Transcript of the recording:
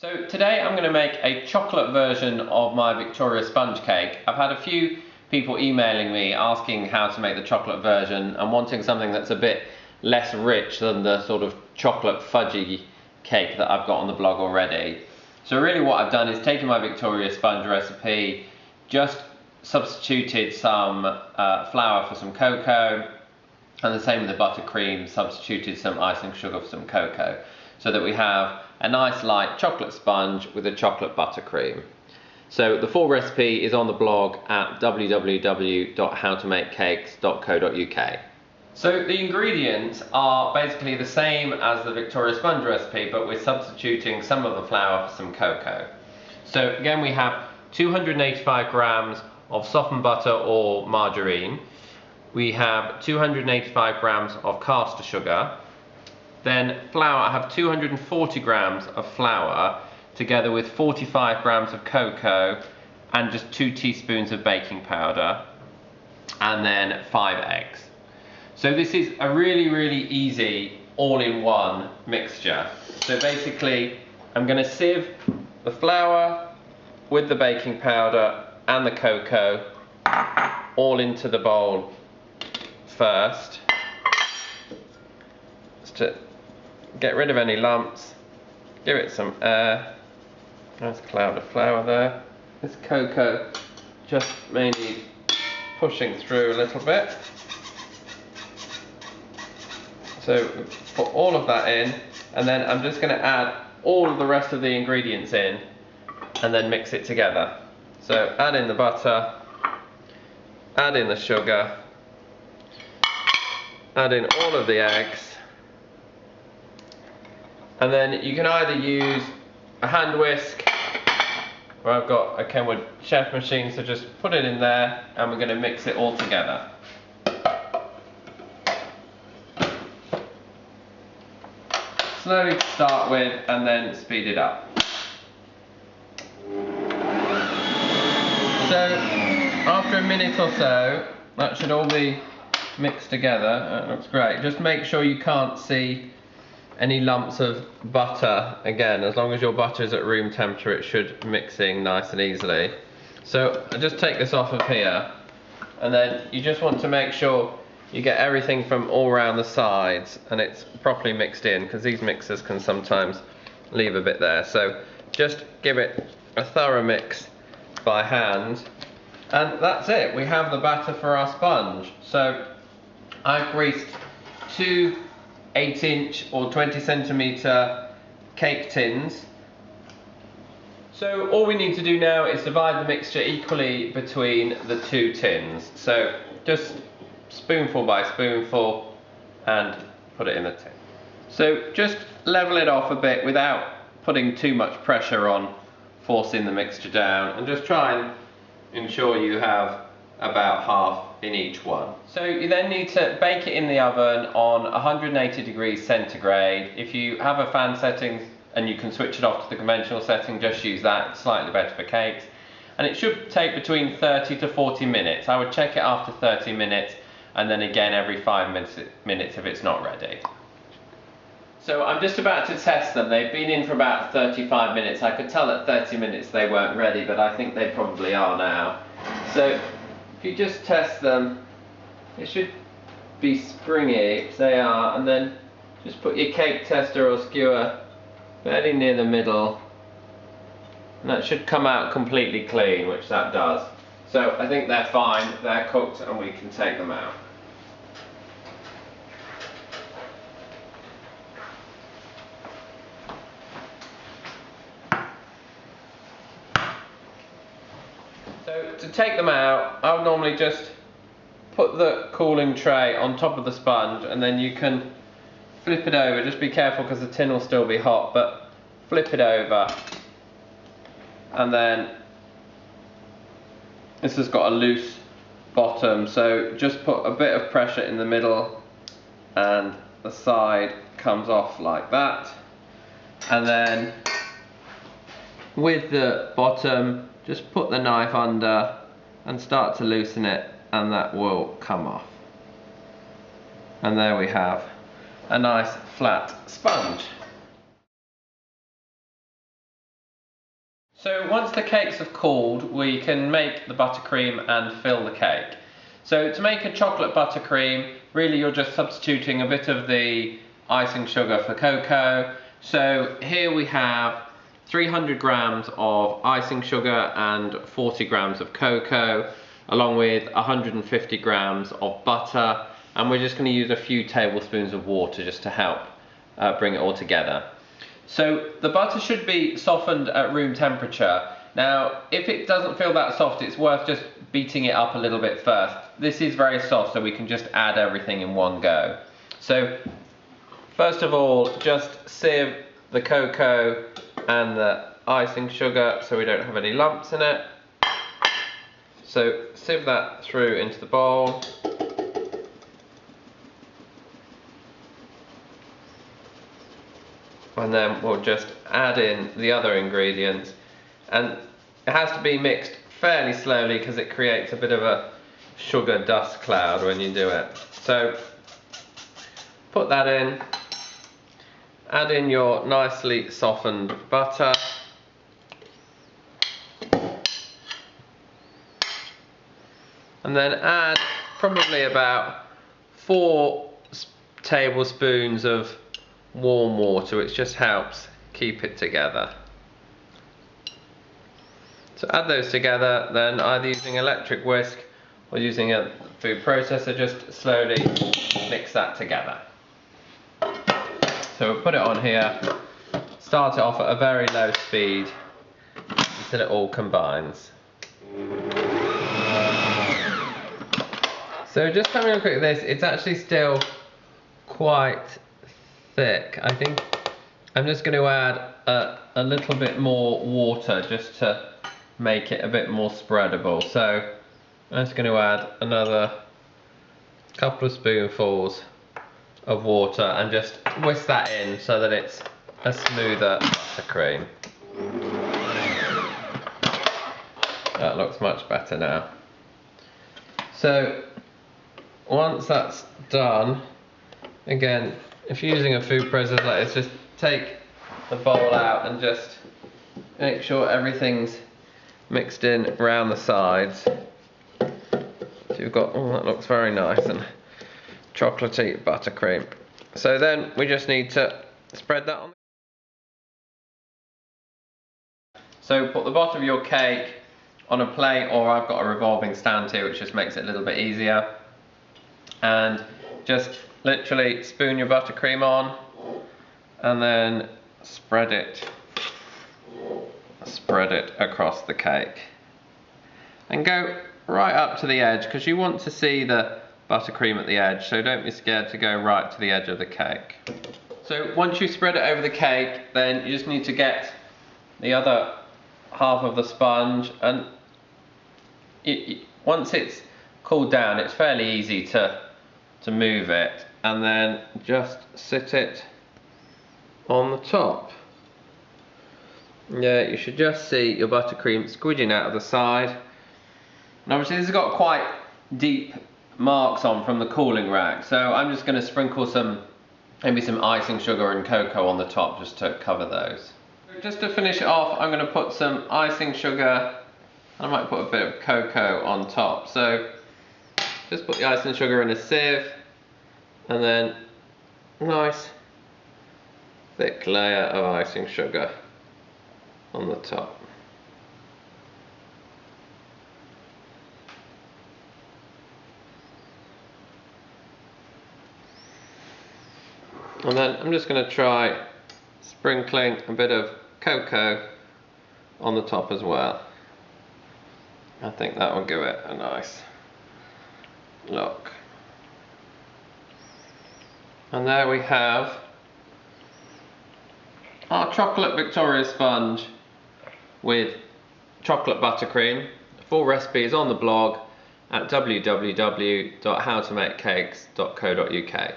So today I'm going to make a chocolate version of my Victoria sponge cake. I've had a few people emailing me asking how to make the chocolate version and wanting something that's a bit less rich than the sort of chocolate fudgy cake that I've got on the blog already. So really what I've done is taken my Victoria sponge recipe, just substituted some flour for some cocoa, and the same with the buttercream, substituted some icing sugar for some cocoa, so that we have a nice light chocolate sponge with a chocolate buttercream. So the full recipe is on the blog at www.howtomakecakes.co.uk. So the ingredients are basically the same as the Victoria sponge recipe, but we're substituting some of the flour for some cocoa. So again, we have 285 grams of softened butter or margarine. We have 285 grams of caster sugar. Then flour, I have 240 grams of flour together with 45 grams of cocoa and just 2 teaspoons of baking powder, and then 5 eggs. So this is a really easy all-in-one mixture. So basically I'm going to sieve the flour with the baking powder and the cocoa all into the bowl first, just to get rid of any lumps, give it some air. Nice cloud of flour there. This cocoa just may need pushing through a little bit. So put all of that in, and then I'm just going to add all of the rest of the ingredients in and then mix it together. So add in the butter, add in the sugar, add in all of the eggs, and then you can either use a hand whisk, or I've got a Kenwood chef machine, so just put it in there and we're going to mix it all together. Slowly to start with and then speed it up. So after a minute or so, that should all be mixed together. That looks great. Just make sure you can't see any lumps of butter. Again, as long as your butter is at room temperature, it should mixing nice and easily. So I just take this off of here, and then you just want to make sure you get everything from all around the sides and it's properly mixed in, because these mixers can sometimes leave a bit there. So just give it a thorough mix by hand, and that's it. We have the batter for our sponge. So I've greased 2 8-inch or 20cm cake tins. So all we need to do now is divide the mixture equally between the 2 tins. So just spoonful by spoonful and put it in the tin. So just level it off a bit without putting too much pressure on forcing the mixture down, and just try and ensure you have about half in each one. So you then need to bake it in the oven on 180 degrees centigrade. If you have a fan setting and you can switch it off to the conventional setting, just use that. It's slightly better for cakes. And it should take between 30 to 40 minutes. I would check it after 30 minutes and then again every 5 minutes if it's not ready. So I'm just about to test them. They've been in for about 35 minutes. I could tell at 30 minutes they weren't ready, but I think they probably are now. So if you just test them, it should be springy, which they are, and then just put your cake tester or skewer fairly near the middle, and that should come out completely clean, which that does. So I think they're fine, they're cooked, and we can take them out. So to take them out, I would normally just put the cooling tray on top of the sponge, and then you can flip it over. Just be careful because the tin will still be hot, but flip it over, and then this has got a loose bottom, so just put a bit of pressure in the middle and the side comes off like that, and then with the bottom just put the knife under and start to loosen it, and that will come off. And there we have a nice flat sponge. So once the cakes have cooled, we can make the buttercream and fill the cake. So to make a chocolate buttercream, really you're just substituting a bit of the icing sugar for cocoa. So here we have 300 grams of icing sugar and 40 grams of cocoa, along with 150 grams of butter, and we're just going to use a few tablespoons of water just to help bring it all together. So the butter should be softened at room temperature. Now, if it doesn't feel that soft, it's worth just beating it up a little bit first. This is very soft, so we can just add everything in one go. So first of all, just sieve the cocoa and the icing sugar so we don't have any lumps in it. So sieve that through into the bowl. And then we'll just add in the other ingredients, and it has to be mixed fairly slowly because it creates a bit of a sugar dust cloud when you do it. So put that in, add in your nicely softened butter, and then add probably about 4 tablespoons of warm water, which just helps keep it together. So add those together, then either using electric whisk or using a food processor, just slowly mix that together. So we'll put it on here, start it off at a very low speed until it all combines. So just having a look at this, it's actually still quite thick. I think I'm just going to add a little bit more water just to make it a bit more spreadable. So I'm just going to add another couple of spoonfuls of water and just whisk that in so that it's a smoother buttercream. That looks much better now. So once that's done, again, if you're using a food processor like this, just take the bowl out and just make sure everything's mixed in around the sides. So you've got, oh, that looks very nice and chocolatey buttercream. So then we just need to spread that on. So put the bottom of your cake on a plate, or I've got a revolving stand here which just makes it a little bit easier. And just literally spoon your buttercream on and then spread it across the cake. And go right up to the edge, because you want to see the buttercream at the edge, so don't be scared to go right to the edge of the cake. So once you spread it over the cake, then you just need to get the other half of the sponge, and once it's cooled down, it's fairly easy to move it, and then just sit it on the top. Yeah, you should just see your buttercream squidging out of the side. And obviously this has got quite deep marks on from the cooling rack, so I'm just going to sprinkle maybe some icing sugar and cocoa on the top just to cover those. Just to finish it off, I'm going to put some icing sugar, and I might put a bit of cocoa on top. So just put the icing sugar in a sieve, and then a nice thick layer of icing sugar on the top. And then I'm just going to try sprinkling a bit of cocoa on the top as well. I think that will give it a nice look. And there we have our chocolate Victoria sponge with chocolate buttercream. The full recipe is on the blog at www.howtomakecakes.co.uk.